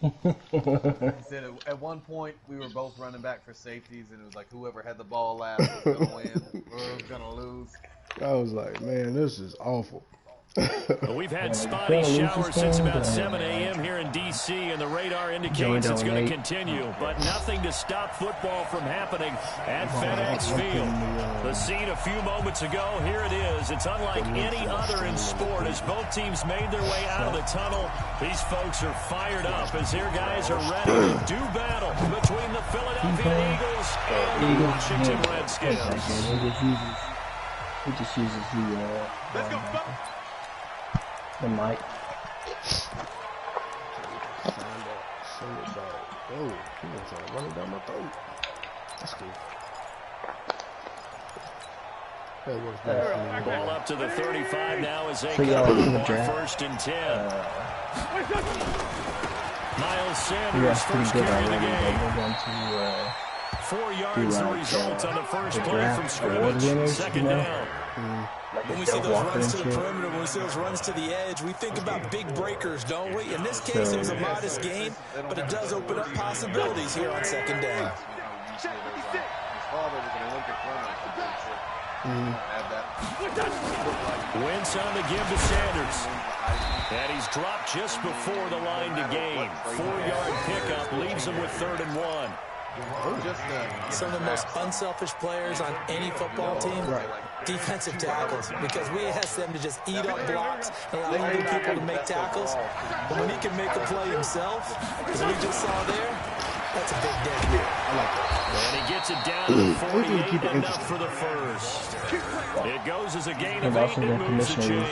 He said at one point we were both running back for safeties, and it was like whoever had the ball last was gonna win or was gonna lose. I was like, man, this is awful. Well, we've had spotty showers since about 7 a.m. here in D.C., and the radar indicates it's going to continue, but nothing to stop football from happening at FedEx Field. The scene a few moments ago, here it is. It's unlike any other in sport as both teams made their way out of the tunnel. These folks are fired up as their guys are ready to do battle between the Philadelphia Eagles and the Washington Redskins. He just uses the mic. Send it back. Oh, he was trying to run it down my throat. That's cool. That works best. Ball up to the 35 now as they come on 1st and 10. Miles Sanders first carry of the game. 4 yards the result on the first play from scrimmage. 2nd down. When we see those runs to the perimeter, when we see those runs to the edge, we think about big breakers, don't we? In this case, it was a modest gain, but it does open up possibilities here on 2nd down. Wentz on the give to Sanders. And he's dropped just before the line to gain. 4-yard pickup leaves him with 3rd and 1. Some of the most unselfish players on any football team, defensive tackles, because we ask them to just eat up blocks and allow other people to make tackles. But when he can make a play himself, as we just saw there, that's a big day. I like that. And he gets it down to the 48 and up for the first. It goes as a gain of 8 and moves the chains.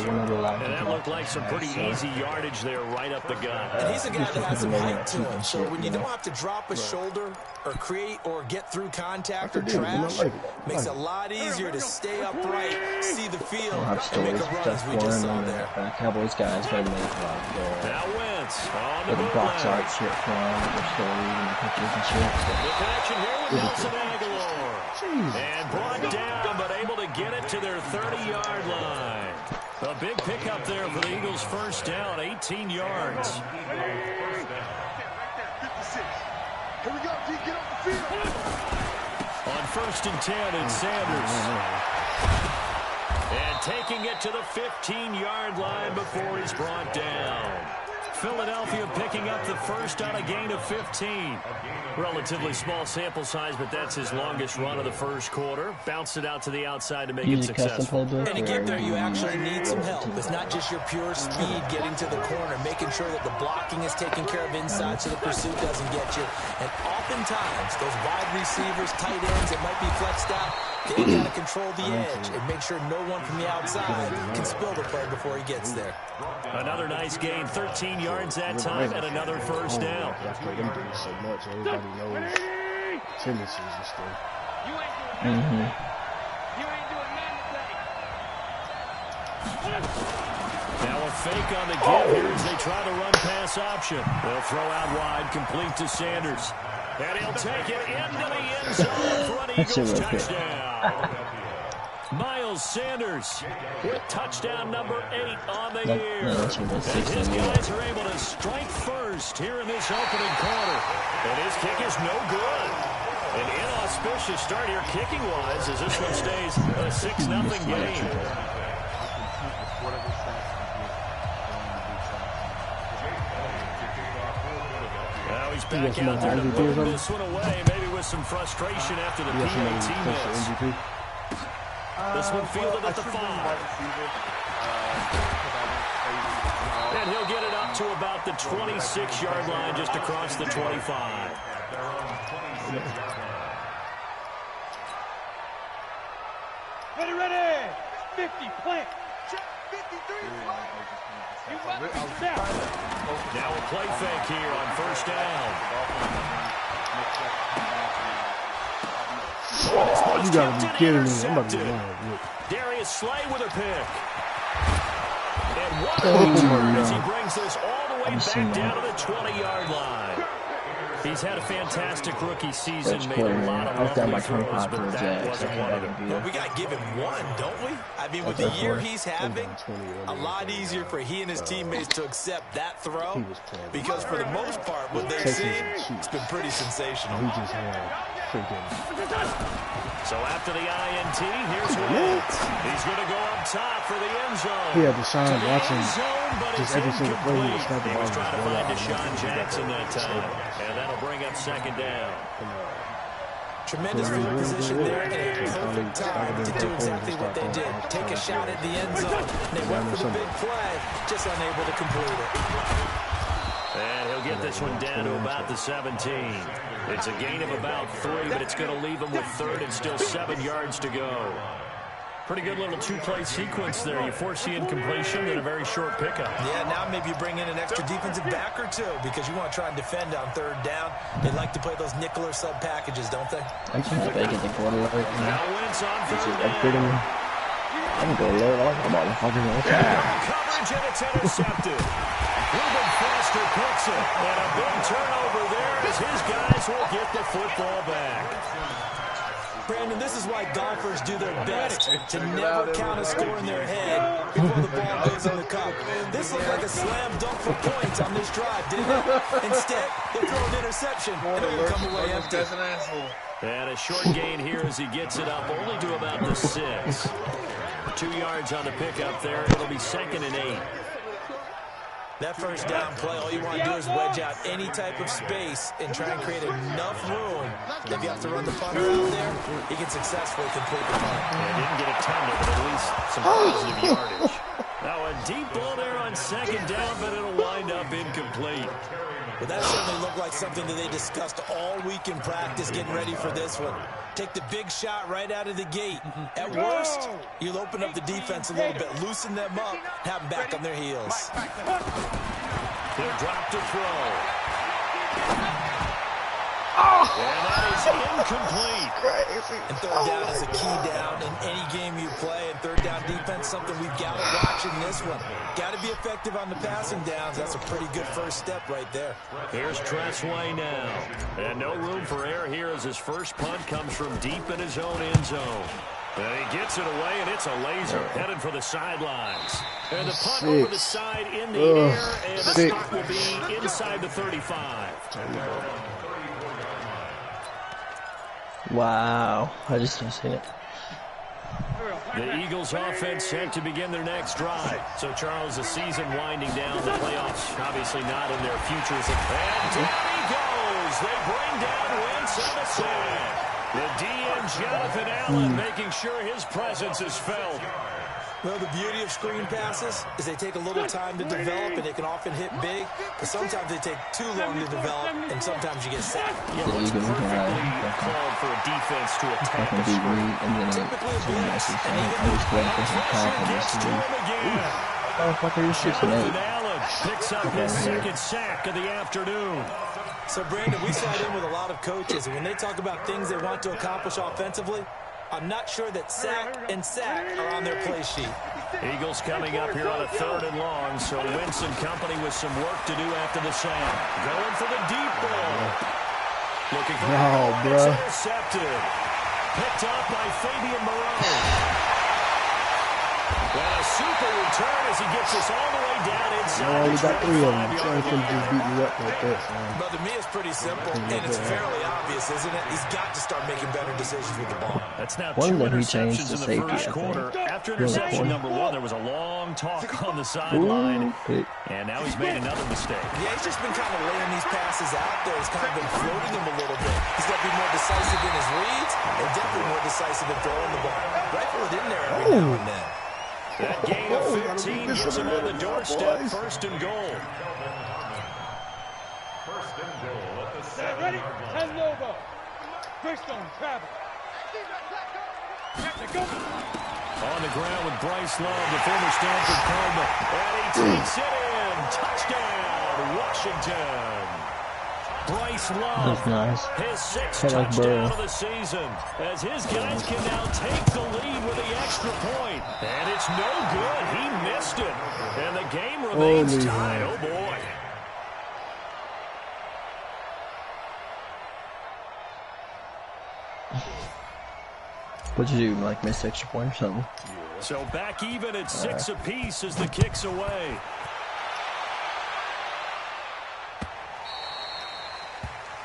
And that looked like some pretty easy yardage there right up the gut. And he's a guy that has some height to him, so when you don't have to drop a shoulder or create or get through contact or trash, makes it a lot easier to stay upright, see the field, and make a run as we just saw there. Cowboys guys got to make now Wentz on the box art shit for their stories and the pictures and shit. The connection here with Nelson Aguilar. And brought down, but able to get it to their 30-yard line. A big pickup there for the Eagles' first down, 18 yards. On 1st and 10, it's Sanders. And taking it to the 15-yard line before he's brought down. Philadelphia picking up the first on a gain of 15. Relatively small sample size, but that's his longest run of the first quarter. Bounced it out to the outside to make it successful. And to get there, you actually need some help. It's not just your pure speed getting to the corner, making sure that the blocking is taken care of inside so the pursuit doesn't get you. And oftentimes, those wide receivers, tight ends that might be flexed out, they got to control the edge and make sure no one from the outside can spill the play before he gets there. Another nice gain, 13 yards that time, and another first down. After them doing so much, everybody knows tendencies and stuff. Now a fake on the give here as they try the run-pass option. They'll throw out wide, complete to Sanders. And he'll take it into the end zone for an Eagles touchdown. Miles Sanders with touchdown number 8 on the year. And his guys are able to strike first here in this opening quarter. And his kick is no good. An inauspicious start here kicking-wise as this one stays a 6-0 game. Now he's back out there to put this one away, maybe with some frustration after the PAT miss. This one fielded at the 5. And he'll get it up to about the 26-yard line, just across the 25. Ready. 50, plant. Check, 53, Now a play fake here on first down. You gotta be kidding me. I'm about to be lying. Darius Slay with a pick. And what a return as he brings this all the way back down to the 20-yard line. He's had a fantastic rookie season, Rich made player, a lot man. of I've got lovely my throws, 25 for but a that Jack, so wasn't I one of had them. to Well, we got to give him one, don't we? I mean, with the year he's having, a lot easier for he and his teammates to accept that throw because for the most part, what they've seen, it's been pretty sensational. He just had freaking. So after the INT, here's Wentz. He's going to go up top for the end zone. He had Deshaun Watson but just it's every single play he was incomplete. snapping He was the trying to ball find out. Deshaun Jackson that time, and that'll bring up second down. Tremendous field position there and a perfect time to do exactly what they did. Take a shot at the end zone. They went for the big play, just unable to complete it. And he'll get this one down to about the 17. It's a gain of about 3, but it's going to leave him with third and still 7 yards to go. Pretty good little two-play sequence there. You force the incompletion and a very short pickup. Yeah, now maybe you bring in an extra defensive back or two because you want to try and defend on third down. They like to play those nickel or sub packages, don't they? I'm trying to make it the quarterback. Now Wentz on third I'm down. I'm going to learn all about the fucking Coverage, and it's intercepted. Ruben Foster picks it, and a big turnover there as his guys will get the football back. Brandon, this is why golfers do their best to never count a score in their head before the ball goes in the cup. This looked like a slam dunk for points on this drive, didn't it? Instead, they throw an interception, and they'll come away empty. That's an asshole. And a short gain here as he gets it up only to about the 6. 2 yards on the pickup there. It'll be 2nd and 8. That first down play, all you want to do is wedge out any type of space and try and create enough room. If you have to run the punter out there, he can successfully complete the punt. Yeah, didn't get a ton of it, but at least some positive yardage. Now a deep ball there on 2nd down, but it'll wind up incomplete. But that certainly looked like something that they discussed all week in practice getting ready for this one. Take the big shot right out of the gate. At worst, you'll open up the defense a little bit, loosen them up, have them back on their heels. He'll drop to throw. And that is incomplete. And third down is a key down in any game you play. And third down defense, something we've got to watch in this one. Got to be effective on the passing downs. That's a pretty good first step right there. Here's Tressway now. And no room for error here as his first punt comes from deep in his own end zone. And he gets it away, and it's a laser headed for the sidelines. And the punt over the side in the air, and the stop will be inside the 35. Wow. I just don't see it. The Eagles offense set to begin their next drive. So, Charles, the season winding down, the playoffs obviously not in their futures. And down he goes. They bring down Wentz on the sack. The DN, Jonathan Allen, making sure his presence is felt. Well, the beauty of screen passes is they take a little time to develop, and they can often hit big, but sometimes they take too long to develop, and sometimes you get sacked. Yeah, what's perfectly called for a defense to attack the screen? Typically a blitz, and even Jonathan Allen picks up his second sack of the afternoon. So, Brandon, we sat in with a lot of coaches, and when they talk about things they want to accomplish offensively, I'm not sure that sack and sack are on their play sheet. Eagles coming up here on a 3rd and long, so Wentz and company with some work to do after the sack. Going for the deep ball. Looking for it's intercepted. Picked up by Fabian Moreau. And a super return as he gets us all the way down inside. We got 3 of them. Jonathan just beat me up like this, man. But to me, it's pretty simple, and it's fairly obvious, isn't it? He's got to start making better decisions with the ball. That's now One 2 that he changed interceptions to in the safety, first I quarter. think. After interception number 1, there was a long talk on the sideline. And now he's made another mistake. Yeah, he's just been kind of laying these passes out there. He's kind of been floating them a little bit. He's got to be more decisive in his reads and definitely more decisive in throwing the ball. Rifle it in there every now and then. That gain of 15 gets him on the doorstep. 1st and goal. 1st and goal at the 7. Ready? And Lobo. Bridgestone, travel. On the ground with Bryce Love, the former Stanford Cardinal. And he takes it in. Touchdown, Washington. Bryce Love, That's nice. his 6th Hey, like touchdown Burrow. of the season, as his guys can now take the lead with the extra point. And it's no good. He missed it. And the game remains tied. Oh, boy. What'd you do, like miss extra point or something? So back even at 6 apiece as the kick's away.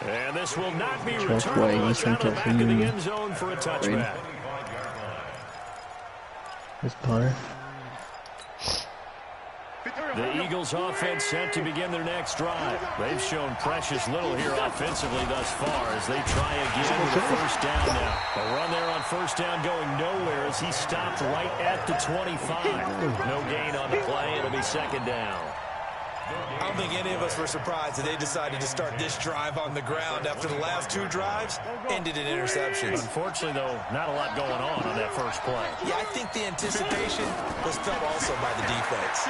And this will not be returned. It's out of the back of the end zone for a touchback. This punter. The Eagles offense set to begin their next drive. They've shown precious little here offensively thus far as they try again with a first down now. A run there on first down going nowhere as he stopped right at the 25. No gain on the play. It'll be second down. I don't think any of us were surprised that they decided to start this drive on the ground after the last 2 drives ended in interceptions. Unfortunately, though, not a lot going on that first play. Yeah, I think the anticipation was felt also by the defense.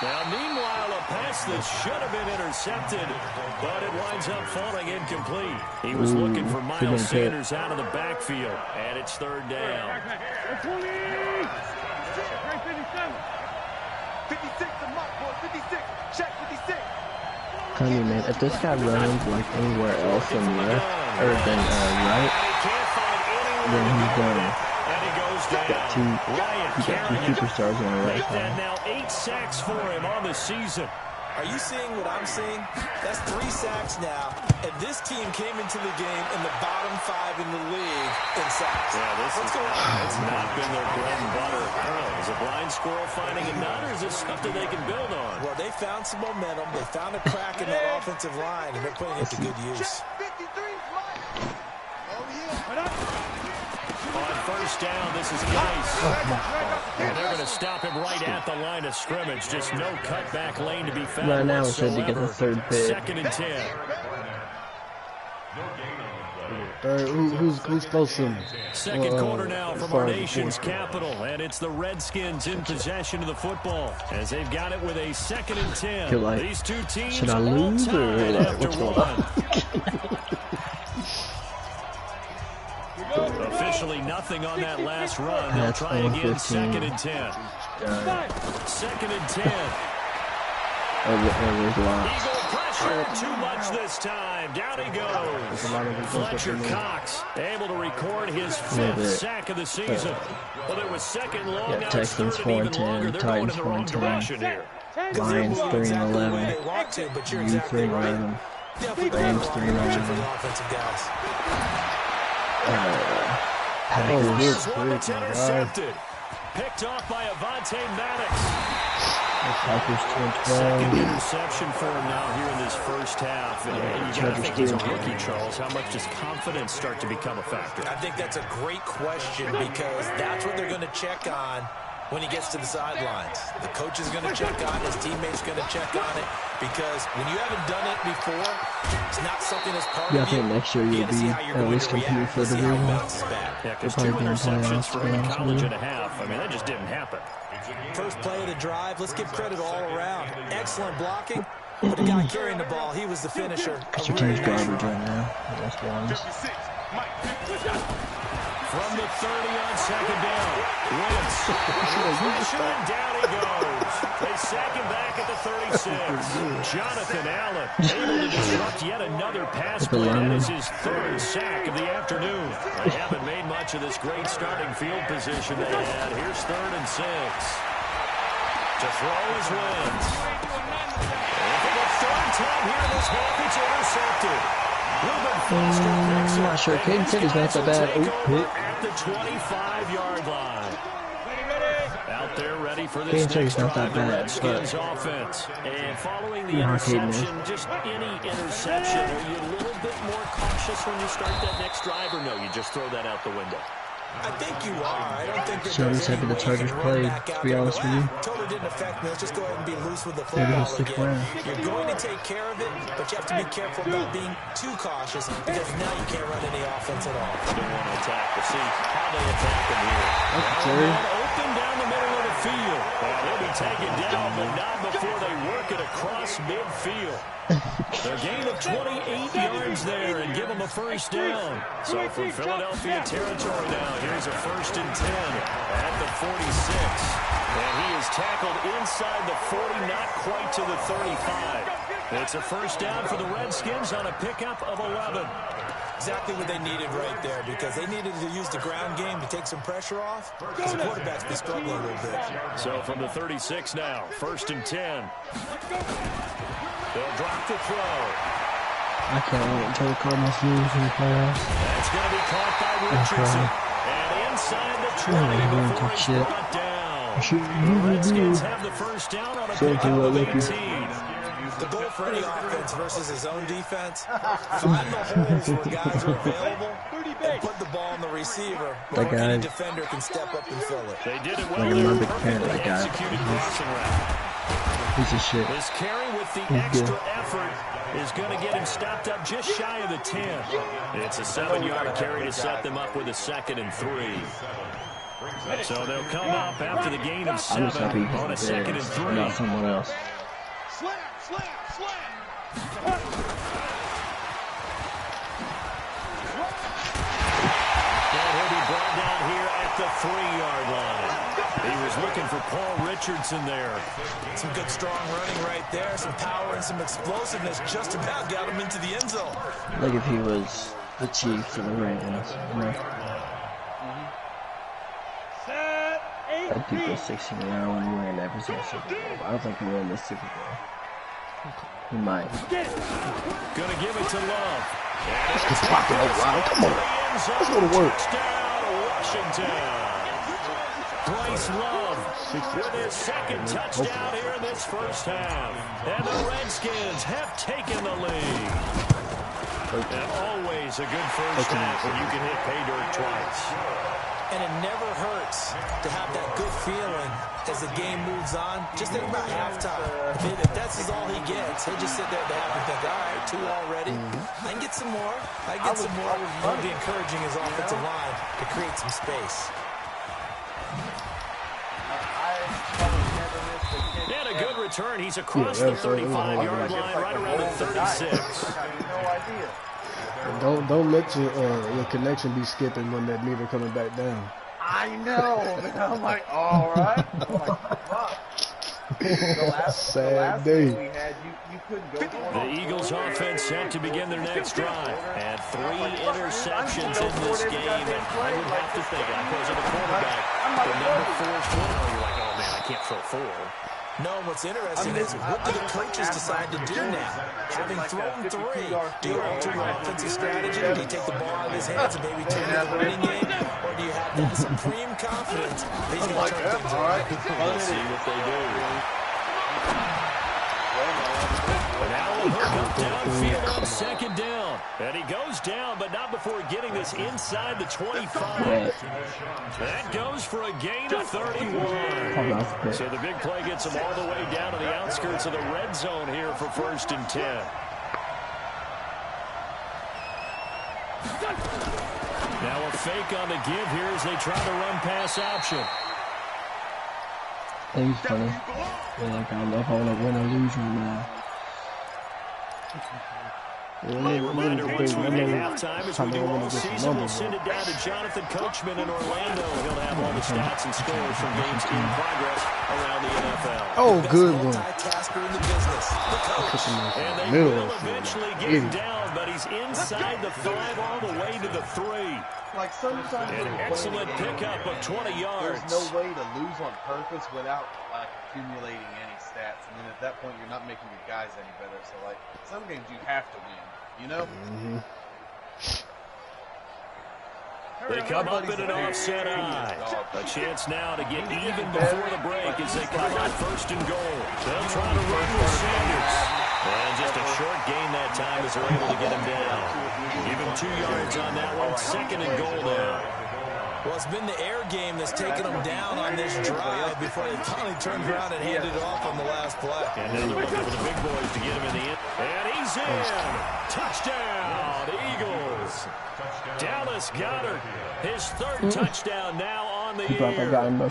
Now, meanwhile, a pass that should have been intercepted, but it winds up falling incomplete. He was looking for Miles Sanders out of the backfield, and it's third down. 56, the mark, boy, 56, check 56. Tell me, man, if this guy runs like anywhere else than left, or than right, then he's done. He got two superstars on the right side. Now 8 sacks for him on the season. Are you seeing what I'm seeing? That's 3 sacks now, and this team came into the game in the bottom 5 in the league in sacks. Yeah, What's going on? It's not been their bread and butter. I don't know, is a blind squirrel finding a nut, or is this stuff that they can build on? Well, they found some momentum. They found a crack in that offensive line, and they're putting it to good use. On first down, this is Geis. And they're going to stop him right at the line of scrimmage. Just no cutback lane to be found. Right now, it's said to get the third pick. Second and 10. Who's close to him? Second quarter now from our nation's capital, and it's the Redskins in possession of the football as they've got it with a second and 10. Like, these two teams should I lose or like, what's going on? Officially nothing on that last run. They'll try again, second and 10. Second and 10. Eagle pressure, too much this time. Down he goes. Fletcher Cox able to record his 5th sack of the season. Well, it was second long. Yeah, Texans 4-10, Titans 4-10, Lions 3-11, U 3-11, Rams 3-11. Packers intercepted. Picked off by Avonte Maddox. Packers 2-12. Second interception for him now here in this first half. And you got to think he's a rookie, Charles. How much does confidence start to become a factor? I think that's a great question because that's what they're going to check on when he gets to the sidelines. The coach is going to check on it. His teammates going to check on it because when you haven't done it before, it's not something that's part of you. I think next year you'll be at least competing for the division. Yeah, because 2 interceptions for him in college and a half. I mean, that just didn't happen. First play of the drive, let's give credit all around. Excellent blocking, but the guy carrying the ball, he was the finisher. Your team's garbage right now. Let's be honest. From the 30 on second down. Wentz. Pressure and down he goes. They sack him back at the 36. Jonathan Allen able to disrupt yet another pass play. That is his 3rd sack of the afternoon. They haven't made much of this great starting field position they had. Here's 3rd and 6. To throw is Wentz. And for the 3rd time here this half, it's intercepted. I'm not sure. Kansas City's not that bad. Pick. At the 25-yard line. Out there ready for this next drive, the Redskins offense. And following the interception, just any interception, are you a little bit more cautious when you start that next drive, or no, you just throw that out the window? I think you are. I don't think that So I'm just happy the Chargers played, to be honest with you. Totally didn't affect me. Let's just go ahead and be loose with the football again. You're going to take care of it, but you have to be careful about being too cautious because now you can't run any offense at all. They want to attack. We'll see how they attack them here. Open down the middle of the field. Well, they'll be taken down, but not before they work it across midfield. A gain of 28 yards there and give them a first down. So from Philadelphia territory now, here's a 1st and 10 at the 46. And he is tackled inside the 40, not quite to the 35. It's a first down for the Redskins on a pickup of 11. Exactly what they needed right there, because they needed to use the ground game to take some pressure off, because the quarterback's been struggling a little bit. So from the 36 now, 1st and 10. They'll drop the throw. I can't wait until the Cardinals lose in the playoffs. That's going to be caught by Richardson. And inside the 20 before he's brought down. The Redskins have the first down on a pickup of 18. The goal for any offense versus his own defense, find the holes where guys are available and put the ball on the receiver where any defender can step up and fill it. They did it well there, perfectly executed crossing route. Piece of shit. This carry with the extra effort is going to get him stopped up just shy of the 10. It's a 7-yard carry to set them up with a 2nd and 3. So they'll come up after the gain of 7 on a 2nd and 3. Not someone else. Slam, slam, slam. And he'll be brought down here at the 3-yard line. He was looking for Paul Richardson there. Some good strong running right there, some power and some explosiveness, just about got him into the end zone. Like if he was the Chiefs or the Ravens. You know? That dude was 16 around when he ran every single Super Bowl. I don't think he won this Super Bowl. He might. Gonna give it to Love. Let's get pocket out loud. Come on. Let's go to work. Washington. Bryce Love with his 2nd touchdown here in this first half. And the Redskins have taken the lead. And always a good first half when you can hit pay dirt twice. And it never hurts to have that good feeling as the game moves on. Just think about halftime. If that's all he gets, he'll just sit there at the half and think, all right, 2 already. I can get some more. I can get some more. He'll be encouraging his offensive line to create some space. And a good return. He's across the 35-yard line, right around the 36. Don't let your connection be skipping when that meter coming back down. I know, man. I'm like, all right. I'm like, fuck. The last day. we had, you couldn't go for The Eagles offense set to begin their next drive. And 3 interceptions in this game. And I would have to think, I was on the quarterback, the number 4 throw. You're like, oh man, I can't throw 4. No, what's interesting is what do the coaches decide to do now? Having thrown 3, do you alter your offensive strategy? Do you take the ball out of his hands and maybe turn it into a running game? Or do you have that supreme confidence that he's going to turn things around? Let's see what they do. Now a hook up downfield on 2nd down. And he goes down, but not before getting this inside the 25. That goes for a gain of 31. So the big play gets him all the way down to the outskirts of the red zone here for 1st and 10. Now a fake on the give here as they try to run pass option. I think it's funny. They're like, I don't know if I want to win or lose right now. A reminder, once we hit halftime, as we do all season, we'll send it down to Jonathan Coachman in Orlando. He'll have all the stats and scores from games in progress around the NFL. Oh, good one. And they will eventually get him down, but he's inside the 5 all the way to the 3. Like sometimes an excellent pickup of 20 yards. There's no way to lose on purpose without like accumulating any stats. I mean, at that point, you're not making your guys any better. So, like, some games you have to win. You know? They come up in an offset eye. A chance now to get even before the break as they come on 1st and goal. They'll try to run with Sanders. And just a short gain that time as they're able to get him down. Give him 2 yards on that one. 2nd and goal now. Well, it's been the air game that's taken them down on this drive before they finally turned around and handed it off on the last play. And then they're looking for the big boys to get him in the end. And he's in. Touchdown, Eagles. Dallas Goedert, his 3rd touchdown now on the year.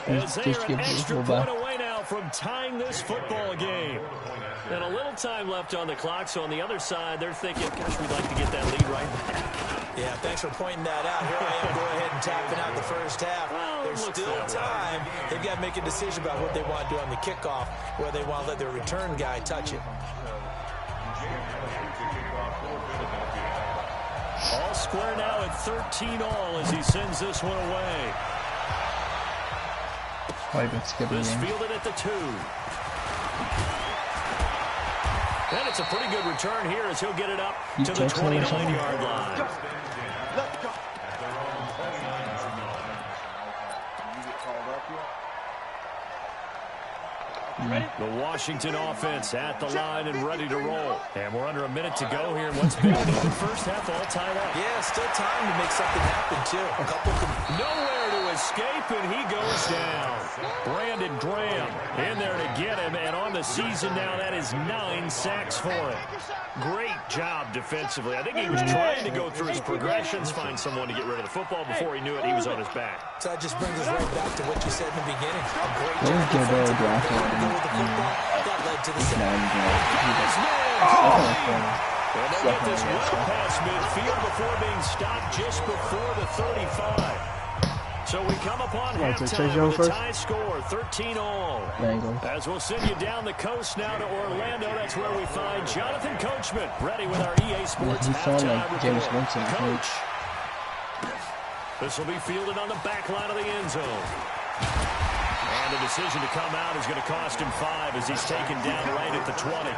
As they are an extra point away now from tying this football game. And a little time left on the clock, so on the other side, they're thinking, gosh, we'd like to get that lead right back. Yeah, thanks for pointing that out. Here I am, go ahead and tapping out the first half. There's still time. They've got to make a decision about what they want to do on the kickoff, where they want to let their return guy touch it. All square now at 13-all as he sends this one away. This fielded at the 2. And it's a pretty good return here as he'll get it up to the 29-yard line. The Washington offense at the line and ready to roll. And we're under a minute to go here in what's been the first half all tied up. Yeah, still time to make something happen, too. A couple nowhere to escape, and he goes down. Brandon Graham in there to get him, and on the season now, that is 9 sacks for him. Great job defensively. I think he was trying to go through his progressions, find someone to get rid of the football. Before he knew it, he was on his back. So that just brings us right back to what you said in the beginning. A great job defensively. With the football, that led to the sack. And they get this well past midfield before being stopped just before the 35. So we come upon halftime with a tie score, 13-all. As we'll send you down the coast now to Orlando, that's where we find Jonathan Coachman, ready with our EA Sports halftime report. Coach, this will be fielded on the back line of the end zone. And the decision to come out is going to cost him 5 as he's taken down right at the 20.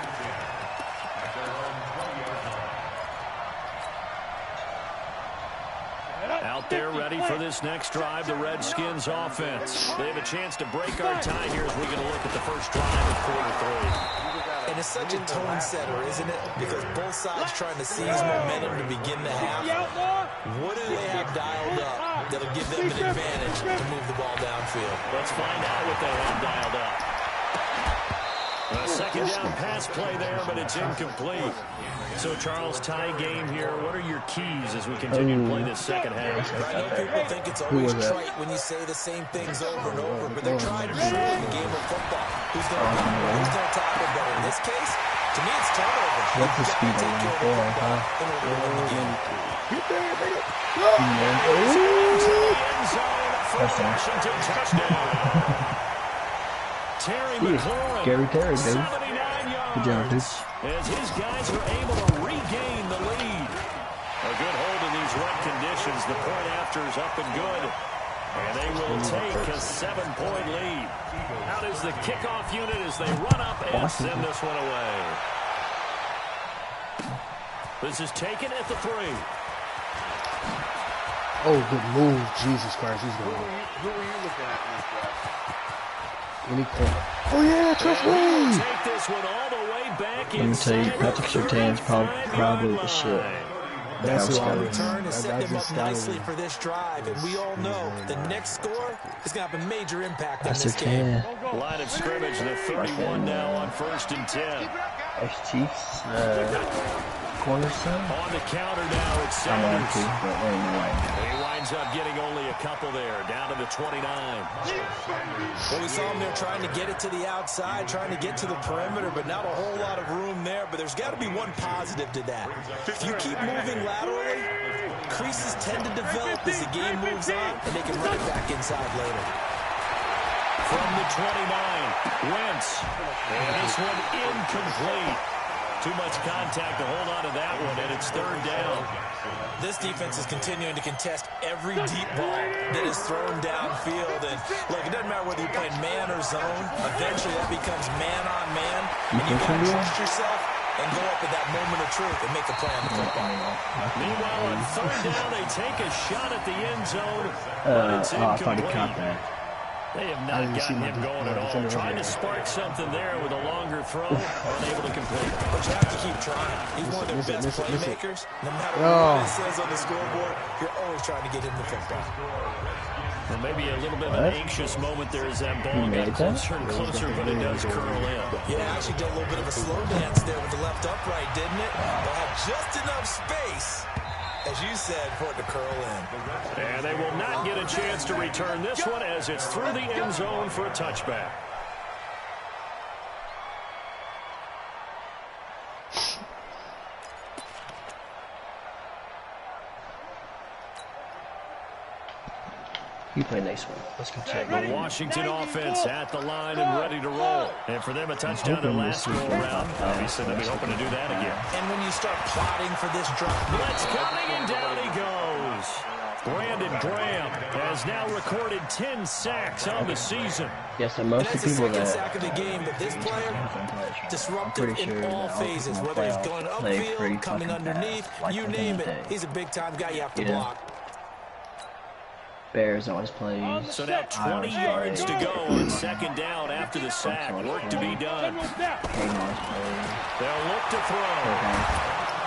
Out there ready for this next drive, the Redskins offense. They have a chance to break our tie here as we get a look at the first drive of quarter 3. And it's such a tone setter, isn't it? Because both sides trying to seize momentum to begin the half. What do they have dialed up that'll give them an advantage to move the ball downfield? Let's find out what they have dialed up. A second down pass play there, but it's incomplete. So, Charles, tie game here. What are your keys as we continue to play this second half? I know people think it's always trite when you say the same things over and over, but they're trying to true in the game of football. Who's going to tackle better? In this case, to me, it's turnover. What's the speed on the ball, in order to win the game. Washington touchdown. Terry McLaurin, Gary Terry, baby. 79 yards. Good job, dude. As his guys are able to regain the lead. A good hold in these wet conditions. The point after is up and good. And they will take a 7-point lead. Out is the kickoff unit as they run up and send this one away. This is taken at the 3. Oh, good move. Jesus Christ, he's going. Who were you looking at in this draft? Any corner. Oh, yeah, Trust Wayne. Take this one all the way back. Let me tell you, Patrick Surtain's probably the shit. That's who I return is setting them up nicely for this drive, and we all know the next score is going to have a major impact on this game. Line of scrimmage, the 31 now on 1st and 10. Chiefs, cornerstone. On the counter now, it's Sanders. He winds up getting only a couple there, down to the 29. Well, we saw him there trying to get it to the outside, trying to get to the perimeter, but not a whole lot of room there. But there's got to be one positive to that. If you keep moving laterally, creases tend to develop as the game moves on, and they can run it back inside later. From the 29, Wentz. And this one incomplete. Too much contact to hold on to that one, and it's 3rd down. This defense is continuing to contest every deep ball that is thrown downfield. And, look, it doesn't matter whether you're playing man or zone. Eventually, that becomes man-on-man. And you've got to trust yourself and go up at that moment of truth and make a play on the football. Meanwhile, on 3rd down, they take a shot at the end zone, but it's incomplete. They have not gotten him going at all. Trying to spark something there with a longer throw, unable to complete it. But you have to keep trying. He's one of their best playmakers. No matter what it says on the scoreboard, you're always trying to get him the football. Well, maybe a little bit of an anxious moment there as that ball got closer and closer, but it does curl in. Yeah, actually did a little bit of a slow dance there with the left upright, didn't it? They'll have just enough space, as you said, for it to curl in. And they will not get a chance to return this one as it's through the end zone for a touchback. You play next one. Let's go check. The Washington offense at the line and ready to roll. And for them, a touchdown their last go-around. Obviously, they'll be hoping to do that again. And when you start plotting for this drive, Blitz coming, and down he goes. Brandon Graham has now recorded 10 sacks on the season. Yes, and most of the people that sack of the game, but this player disruptive in all phases, whether he's going upfield, coming underneath, you name it. He's a big-time guy you have to block. Bears always plays. So now 20 yards to go on second down after the sack. Work to be done. They'll look to throw.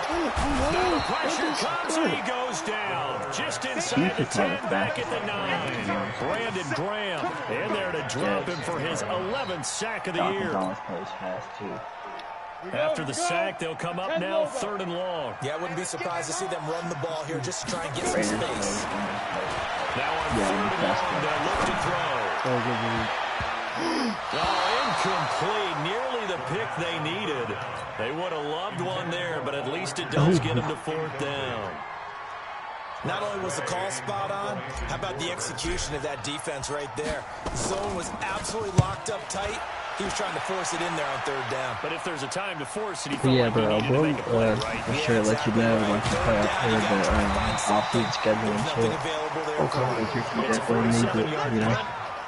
Now the pressure comes and he goes down. Just inside the 10, back at the 9. Brandon Graham in there to drop him for his 11th sack of the year. After the sack, they'll come up now 3rd and long. Yeah, I wouldn't be surprised to see them run the ball here just to try and get some space. Now on 3rd and long, they'll look to throw. Incomplete. Nearly the pick they needed. They would have loved one there, but at least it does get them to 4th down. Not only was the call spot on, how about the execution of that defense right there? The zone was absolutely locked up tight. He was trying to force it in there on 3rd down. But if there's a time to force it, he felt like bro, he needed to make a play, right? I'm sure it lets you know once you play off the off-field schedule and shit. It's a 47-yard punt,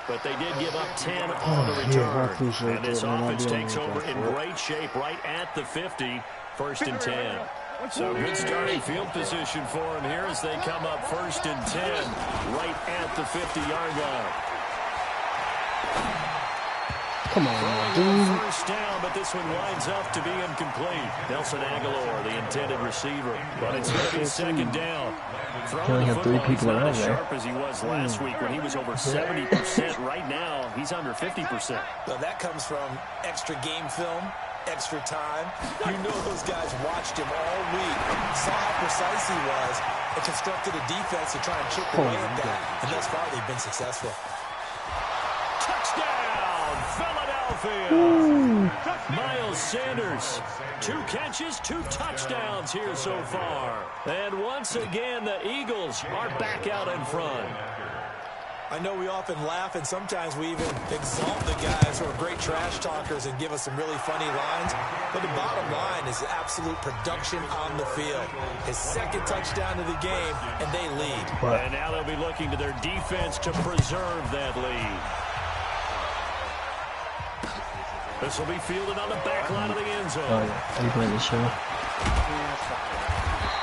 but they did give up 10 on the return. And this offense takes over in great shape right at the 50, 1st and 10. So good starting field position for him here as they come up 1st and 10 right at the 50-yard line. Come on, dude. First down, but this one winds up to be incomplete. Nelson Aguilar, the intended receiver. But it's going to be 2nd down. Throwing the football, he's not as sharp as he was last week when he was over 70%. Right now, he's under 50%. Well, that comes from extra game film, extra time. You know those guys watched him all week, saw how precise he was, and constructed a defense to try and chip away at that. And thus far, they've been successful. Touchdown, Philadelphia! Miles Sanders, 2 catches, 2 touchdowns here so far. And once again, the Eagles are back out in front. I know we often laugh, and sometimes we even exalt the guys who are great trash talkers and give us some really funny lines. But the bottom line is absolute production on the field. His 2nd touchdown of the game, and they lead. And now they'll be looking to their defense to preserve that lead. This will be fielded on the back line of the end zone. Are you playing the show?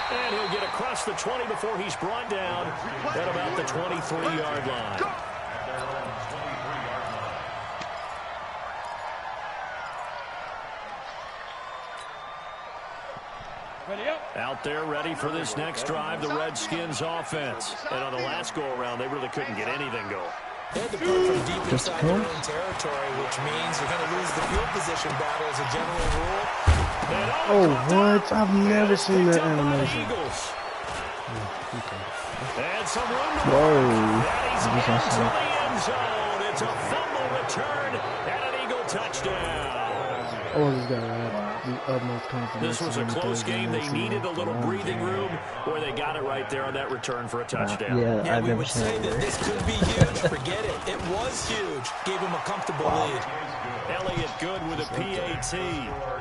And he'll get across the 20 before he's brought down at about the 23-yard line. Out there ready for this next drive, the Redskins offense. And on the last go-around, they really couldn't get anything going. They had to punt from deep inside their own territory, which means you're going to lose the field position battle as a general rule. Oh, what? I've never seen that animation. And some room to Whoa. into the end zone. It's a fumble return and an Eagle touchdown. Oh, this guy had the utmost confidence. This was a close game. They needed a little breathing room. Boy, they got it right there on that return for a touchdown. Yeah, we would say that this could be huge. Forget it. It was huge. Gave him a comfortable lead. Elliott Good with a PAT.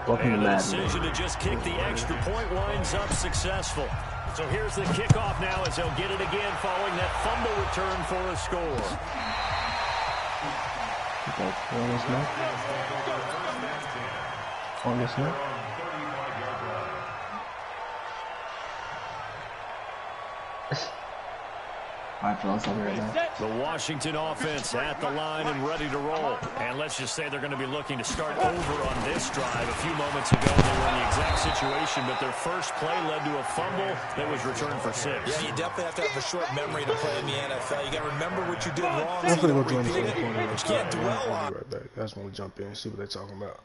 Welcome and to the Madden. decision to just kick the extra point winds up successful. So here's the kickoff now as they'll get it again following that fumble return for a score. The Washington offense at the line and ready to roll. And let's just say they're going to be looking to start over on this drive. A few moments ago, they were in the exact situation, but their first play led to a fumble that was returned for 6. Yeah, you definitely have to have a short memory to play in the NFL. You got to remember what you did wrong so I'm you gonna don't go jump repeat in. it, but you can't dwell on it. Right back. I just want to jump in and see what they're talking about.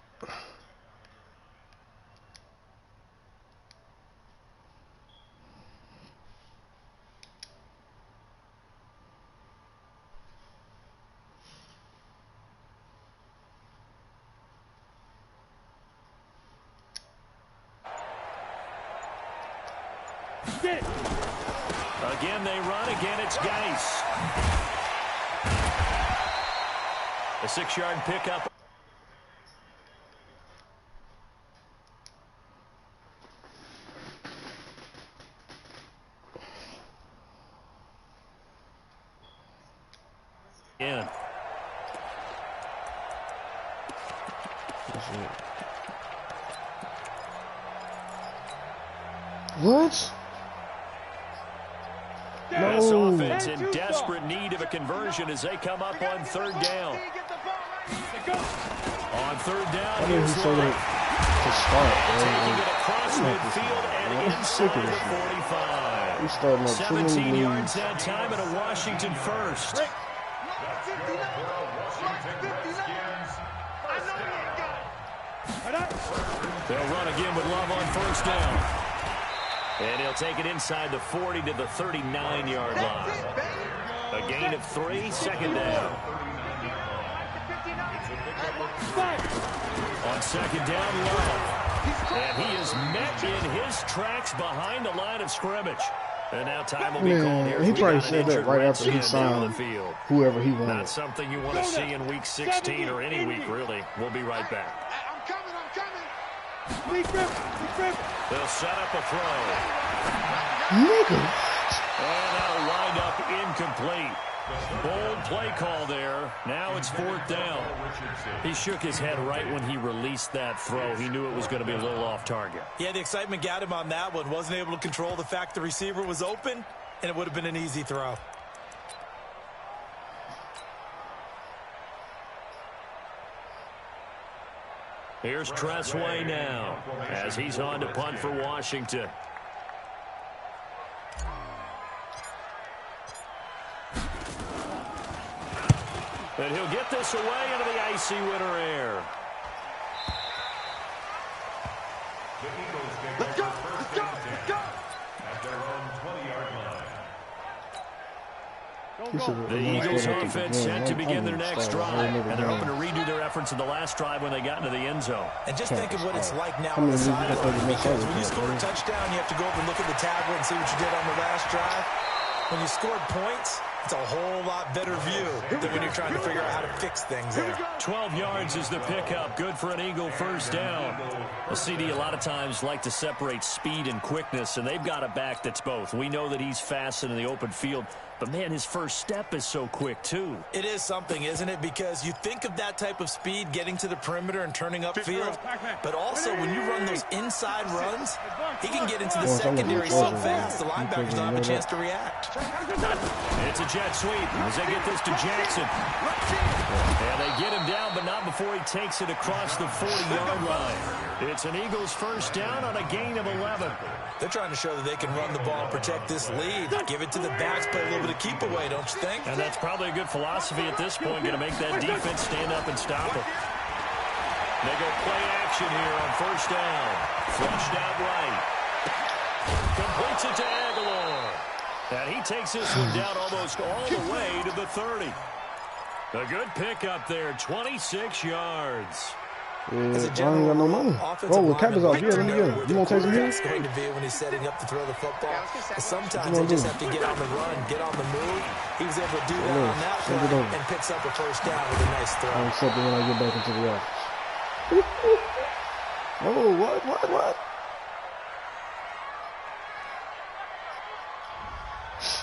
Again, they run. Again, it's Geis. A 6-yard pickup. Yeah. What? This No. offense in desperate need of a conversion as they come up on 3rd down. On 3rd down, I mean, he's so good to start. taking it across midfield and I'm sick inside of the this. 45. He's starting up too many 17 yards leads. that time and a Washington first. They'll run again with Love on 1st down. And he'll take it inside the 40 to the 39-yard line. A gain of 3, 2nd down. On 2nd down, Love. And he is met in his tracks behind the line of scrimmage. And now time will be called here. He We probably got an said that injured right Red after he Shin down on the signed field. whoever he Not wanted. something you want to see in week 16 or any week, really. We'll be right back. They'll set up a throw. Nigga. And that'll wind up incomplete. Bold play call there. Now it's 4th down. He shook his head right when he released that throw. He knew it was going to be a little off target. Yeah, the excitement got him on that one. Wasn't able to control the fact the receiver was open, and it would have been an easy throw. Here's Tressway now as he's on to punt for Washington. And he'll get this away into the icy winter air. Let's go! Let's go! Let's go! At their own 20-yard line. The Eagles offense set to begin their next drive, and they're hoping to redo their efforts in the last drive when they got into the end zone. And just think of what it's like now on the sideline, because when you score a touchdown, you have to go up and look at the tablet and see what you did on the last drive. When you scored points, it's a whole lot better view than when you're trying to figure out how to fix things there. 12 yards is the pickup. Good for an Eagle 1st down. A CD a lot of times like to separate speed and quickness, and they've got a back that's both. We know that he's fast in the open field, but, man, his first step is so quick, too. It is something, isn't it? Because you think of that type of speed getting to the perimeter and turning upfield, but also when you run those inside runs, he can get into the secondary so fast the linebackers don't have a chance to react. It's a jet sweep as they get this to Jackson. And they get him down, but not before he takes it across the 40-yard line. It's an Eagles 1st down on a gain of 11. They're trying to show that they can run the ball and protect this lead. Give it to the backs, play a little bit of keep away, don't you think? And that's probably a good philosophy at this point, going to make that defense stand up and stop it. They go play action here on 1st down. Flushed out right. Completes it to Aguilar. And he takes this one down almost all the way to the 30. A good pickup there, 26 yards. As a I ain't general got no rule, money. offensive Oh, the cap is linemen off. like Yeah, to let me know get it. where You the want to take some here? quarterback's going to be when he's setting up to throw the football. Sometimes What you they just gonna have to get on the run, get on the move. He was able to do that Yeah, on that send it play over. and picks up a 1st down with a nice throw. I'll accept it when I get back into the office. Oh, what?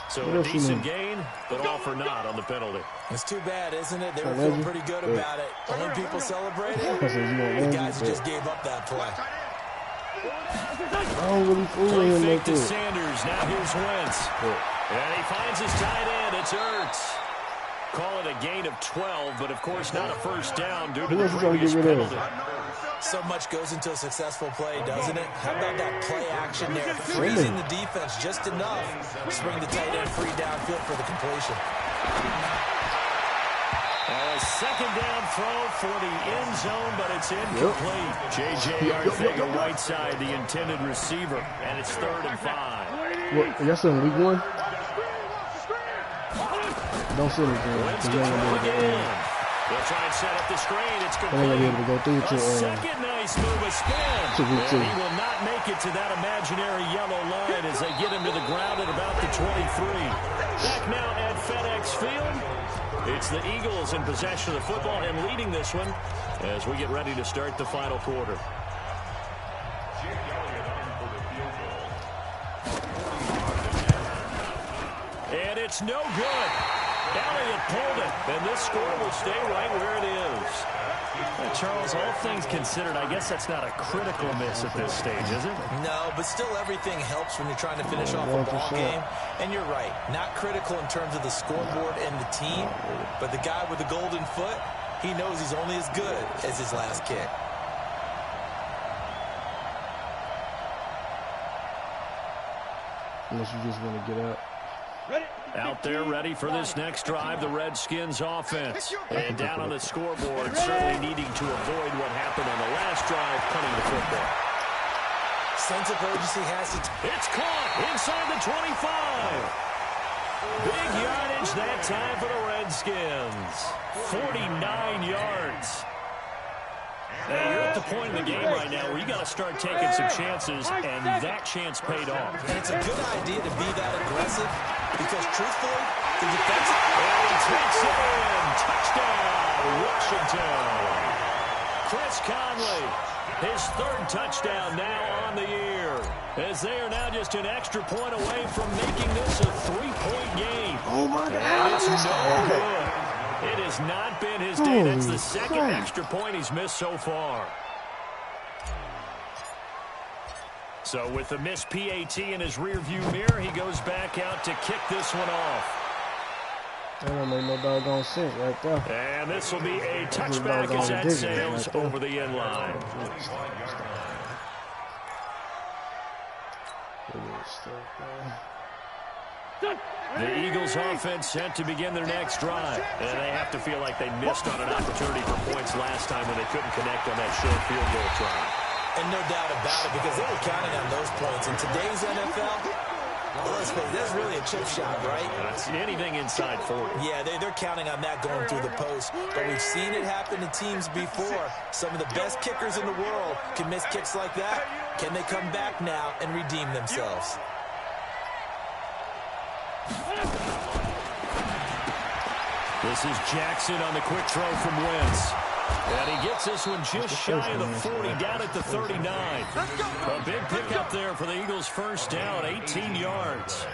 So What a else you decent need? gain, but all for naught on the penalty. It's too bad, isn't it? They were Oh, feeling Reggie? pretty good Yeah. about it. Only people celebrating, I said, you want the Reggie? guys who Yeah. just gave up that play. I don't really fool Play him fake like to that. Sanders. Now here's Wentz. And he finds his tight end. It's Ertz. Call it a gain of 12, but of course not a 1st down due to Who the else you trying to previous get rid of? penalty. So much goes into a successful play, doesn't it? How about that play action there? Freezing the defense just enough to bring the tight end free downfield for the completion. A 2nd down throw for the end zone, but it's incomplete. J.J. Arcega-Whiteside, the intended receiver, and it's 3rd and 5. What? Y'all still in week 1? Don't say anything. Wentz Cause to y'all throw gonna do it. again. They'll try and set up the screen. It's And they're gonna be complete. able to go through A to second nice move, a spin. two. And he will not make it to that imaginary yellow line as they get him to the ground at about the 23. Back now at FedEx Field. It's the Eagles in possession of the football and leading this one as we get ready to start the final quarter. And it's no good. Elliott pulled it, and this score will stay right where it is. Charles, all things considered, I guess that's not a critical miss at this stage, is it? No, but still everything helps when you're trying to finish off a ball game. And you're right, not critical in terms of the scoreboard and the team, but the guy with the golden foot, he knows he's only as good as his last kick. Unless you just want to get out. Out there ready for this next drive, the Redskins offense. And down on the scoreboard, certainly needing to avoid what happened on the last drive, punting the football. Sense of urgency has to... It's caught inside the 25. Big yardage that time for the Redskins. 49 yards. Now, you're at the point in the game right now where you got to start taking some chances, and that chance paid off. And it's a good idea to be that aggressive because, truthfully, the defensive... And he takes it in. Touchdown, Washington. Chris Conley, his third touchdown now on the year, as they are now just an extra point away from making this a three-point game. Oh, my God. And it's no good. It has not been his day. That's the second extra point he's missed so far. So with the missed PAT in his rearview mirror, he goes back out to kick this one off. That don't make no doggone sense right there. And this will be a touchback as that sails over the end line. The Eagles offense set to begin their next drive. And they have to feel like they missed on an opportunity for points last time when they couldn't connect on that short field goal try. And no doubt about it, because they were counting on those points. In today's NFL, well, let's face it, that's really a chip shot, right? That's anything inside 40. Yeah, they're counting on that going through the post. But we've seen it happen to teams before. Some of the best kickers in the world can miss kicks like that. Can they come back now and redeem themselves? This is Jackson on the quick throw from Wentz. And he gets this one just shy of the 40, down at the 39. A big pickup there for the Eagles' first down, 18 yards.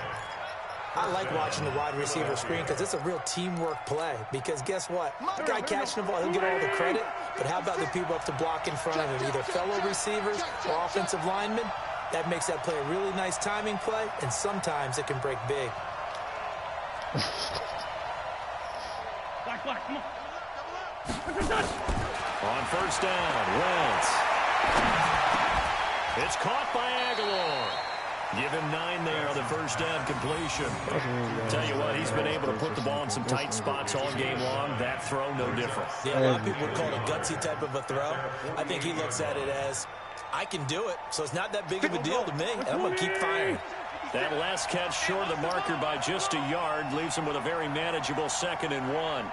I like watching the wide receiver screen because it's a real teamwork play. Because guess what? The guy catching the ball, he'll get all the credit. But how about the people up to block in front of him, either fellow receivers or offensive linemen? That makes that play a really nice timing play, and sometimes it can break big. Black, come on. On first down, Wentz. It's caught by Aguilar. Give him 9 there on the first down completion. Tell you what, he's been able to put the ball in some tight spots all game long. That throw, no different. Yeah, a lot of people would call it a gutsy type of a throw. I think he looks at it as, I can do it, so it's not that big of a deal to me, and I'm going to keep firing. That last catch short of the marker by just a yard leaves him with a very manageable 2nd and 1.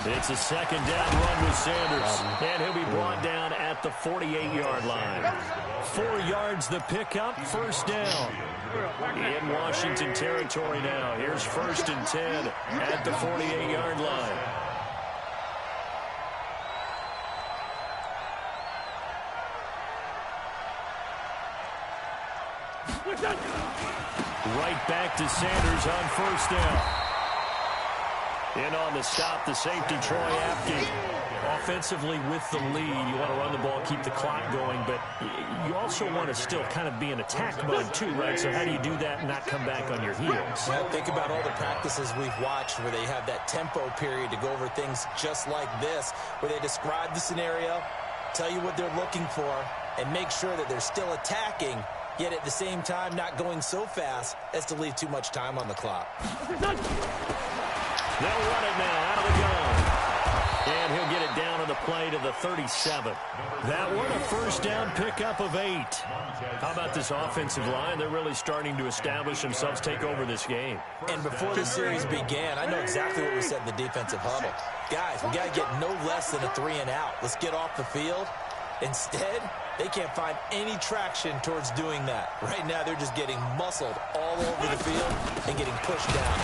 It's a second down run with Sanders, and he'll be brought down at the 48-yard line. 4 yards the pickup, first down. In Washington territory now. Here's 1st and 10 at the 48-yard line. Right back to Sanders on first down. In on the stop, the safety, Troy Apke. Offensively with the lead, you want to run the ball, keep the clock going, but you also want to still kind of be in attack mode too, right? So how do you do that and not come back on your heels? Well, think about all the practices we've watched where they have that tempo period to go over things just like this, where they describe the scenario, tell you what they're looking for, and make sure that they're still attacking, yet at the same time not going so fast as to leave too much time on the clock. They'll run it now out of the gun. And he'll get it down on the play to the 37. That one a first down pickup of 8. How about this offensive line? They're really starting to establish themselves, take over this game. And before the series began, I know exactly what we said in the defensive huddle. Guys, we got to get no less than a 3-and-out. Let's get off the field. Instead, they can't find any traction towards doing that. Right now, they're just getting muscled all over the field and getting pushed down.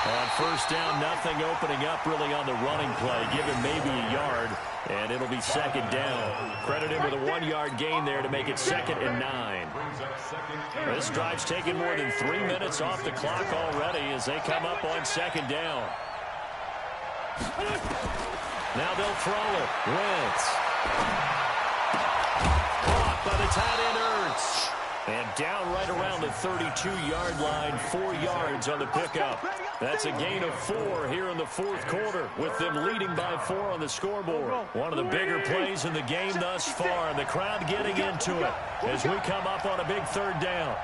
On first down, nothing opening up really on the running play. Give him maybe a yard, and it'll be second down. Credit him with a 1-yard gain there to make it 2nd and 9. This drive's taken more than 3 minutes off the clock already as they come up on 2nd down. Now they'll throw it. Wentz. Caught by the tight end Ertz. And down right around the 32-yard line, 4 yards on the pickup. That's a gain of 4 here in the 4th quarter, with them leading by 4 on the scoreboard. One of the bigger plays in the game thus far, and the crowd getting into it as we come up on a big 3rd down.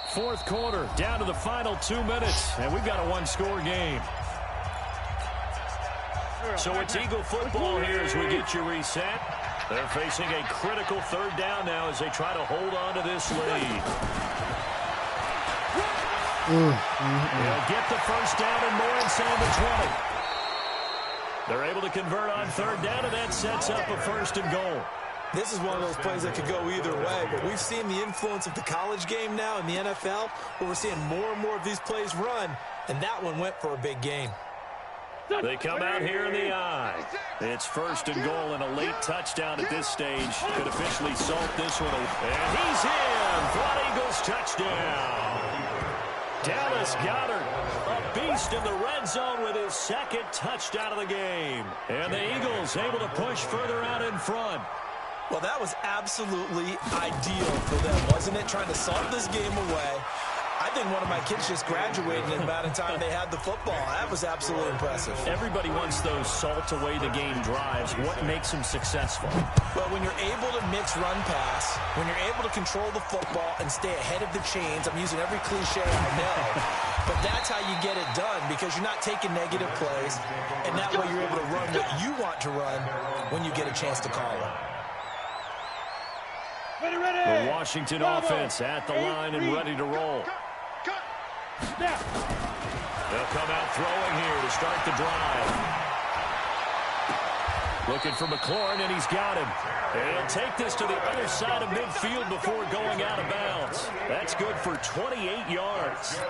Fourth quarter, down to the final 2 minutes, and we've got a 1-score game. So it's Eagle football here as we get you reset. They're facing a critical 3rd down now as they try to hold on to this lead. They'll get the first down and more inside the 20. They're able to convert on 3rd down, and that sets up a 1st and goal. This is one of those plays that could go either way, but we've seen the influence of the college game now in the NFL, where we're seeing more and more of these plays run, and that one went for a big gain. They come out here in the eye. It's 1st and goal, and a late touchdown at this stage could officially salt this one. And he's in for an Eagles touchdown. Dallas Goedert, a beast in the red zone with his 2nd touchdown of the game. And the Eagles able to push further out in front. Well, that was absolutely ideal for them, wasn't it? Trying to salt this game away. I think one of my kids just graduated in the amount of time they had the football. That was absolutely impressive. Everybody wants those salt-away-the-game drives. What makes them successful? Well, when you're able to mix run-pass, when you're able to control the football and stay ahead of the chains, I'm using every cliche I know, but that's how you get it done because you're not taking negative plays, and that way you're able to run what you want to run when you get a chance to call it. The Washington offense at the line and ready to roll. They'll come out throwing here to start the drive. Looking for McLaurin, and he's got him. And he'll take this to the other side of midfield before going out of bounds. That's good for 28 yards.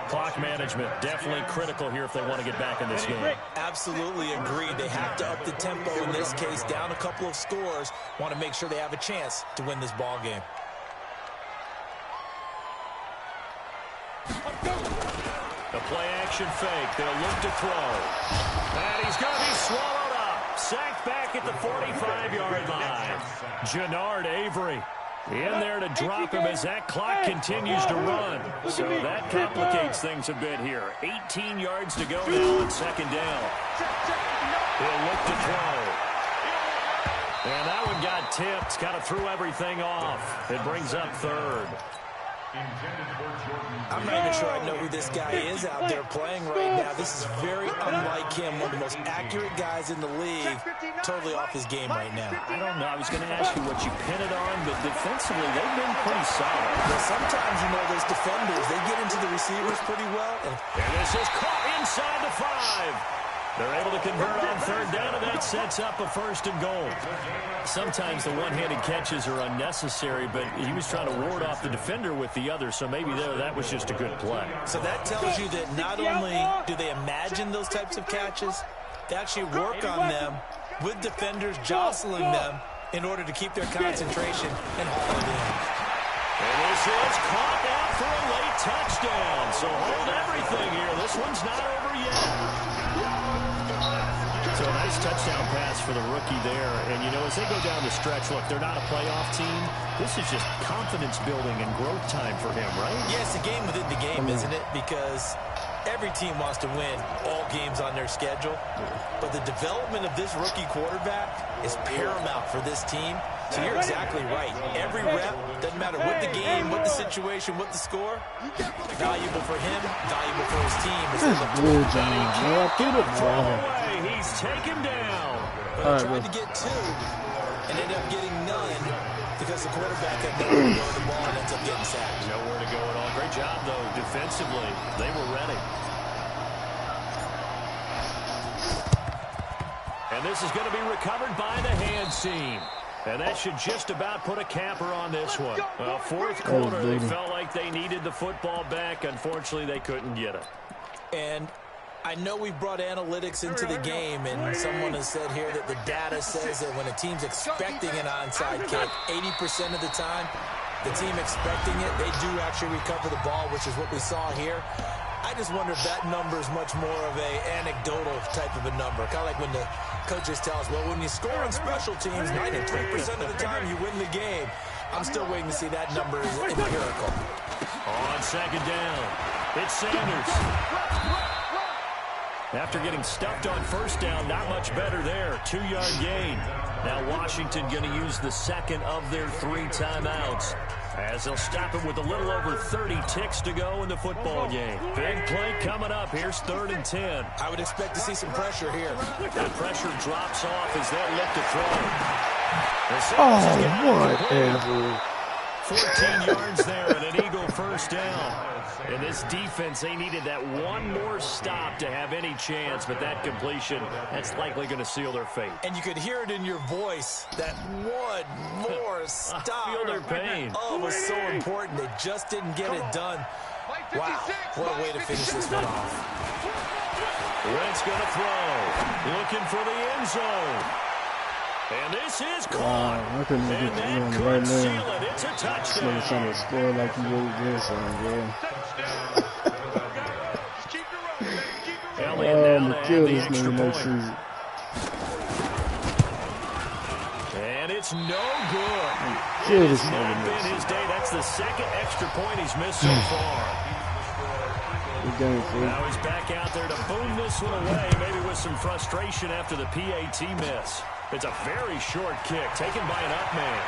Clock management definitely critical here if they want to get back in this game. Absolutely agreed. They have to up the tempo in this case, down a couple of scores. Want to make sure they have a chance to win this ball game. The play-action fake. They'll look to throw. And he's going to be swallowed up. Sacked back at the 45-yard line. Jannard Avery in there to drop him as that clock continues to run. So that complicates things a bit here. 18 yards to go now on 2nd down. He'll look to throw. And that one got tipped. Kind of threw everything off. It brings up 3rd. I'm not even sure I know who this guy is out there playing right now. This is very unlike him, one of the most accurate guys in the league. Totally off his game right now. I don't know. I was going to ask you what you pin it on, but defensively, they've been pretty solid. Well, sometimes, you know, those defenders, they get into the receivers pretty well. And this is caught inside the 5. They're able to convert on 3rd down, and that sets up a 1st and goal. Sometimes the one-handed catches are unnecessary, but he was trying to ward off the defender with the other, so maybe that was just a good play. So that tells you that not only do they imagine those types of catches, they actually work on them with defenders jostling them in order to keep their concentration and haul it in. And this is caught out for a late touchdown. So hold everything here. This one's not over yet. So a nice touchdown pass for the rookie there. And, you know, as they go down the stretch, look, they're not a playoff team. This is just confidence building and growth time for him, right? Yeah, it's a game within the game, isn't it? Because every team wants to win all games on their schedule. But the development of this rookie quarterback is paramount for this team. So you're exactly right. Every rep, doesn't matter what the game, what the situation, what the score, valuable for him, valuable for his team. He's taken down. But he tried to get 2 and ended up getting none because the quarterback had nowhere to go with the ball and ends up getting sacked. Nowhere to go at all. Great job, though, defensively. They were ready. And this is going to be recovered by the hands team. And that should just about put a capper on this one. Well, fourth quarter, they felt like they needed the football back. Unfortunately, they couldn't get it. And I know we brought analytics into the game, and someone has said here that the data says that when a team's expecting an onside kick, 80% of the time, the team expecting it, they do actually recover the ball, which is what we saw here. I just wonder if that number is much more of a anecdotal type of a number. Kind of like when the coaches tell us, well, when you score on special teams, 93% of the time you win the game. I'm still waiting to see that number is empirical. On second down, it's Sanders. After getting stuffed on first down, not much better there. 2-yard gain. Now Washington going to use the second of their 3 timeouts, as they'll stop it with a little over 30 ticks to go in the football game. Big play coming up. Here's 3rd and 10. I would expect to see some pressure here. The pressure drops off as they look to throw. Oh, whatever. 14 yards there and an Eagle first down. And this defense, they needed that one more stop to have any chance, but that completion, that's likely going to seal their fate. And you could hear it in your voice, that one more stop. I feel their pain. Oh, it was so important. They just didn't get it done. Wow, what a way to finish this one off. Wentz going to throw, looking for the end zone. And this is caught. Wow, I couldn't get the one right now. It's a touchdown. Somebody trying to score like you really did something, yeah. Elliott now to add the extra next point. season. And it's no good. Kill this It's not nigga been next his season. day. That's the second extra point he's missed so far. Good game, fool. Now he's back out there to boom this one away, maybe with some frustration after the PAT miss. It's a very short kick taken by an up man.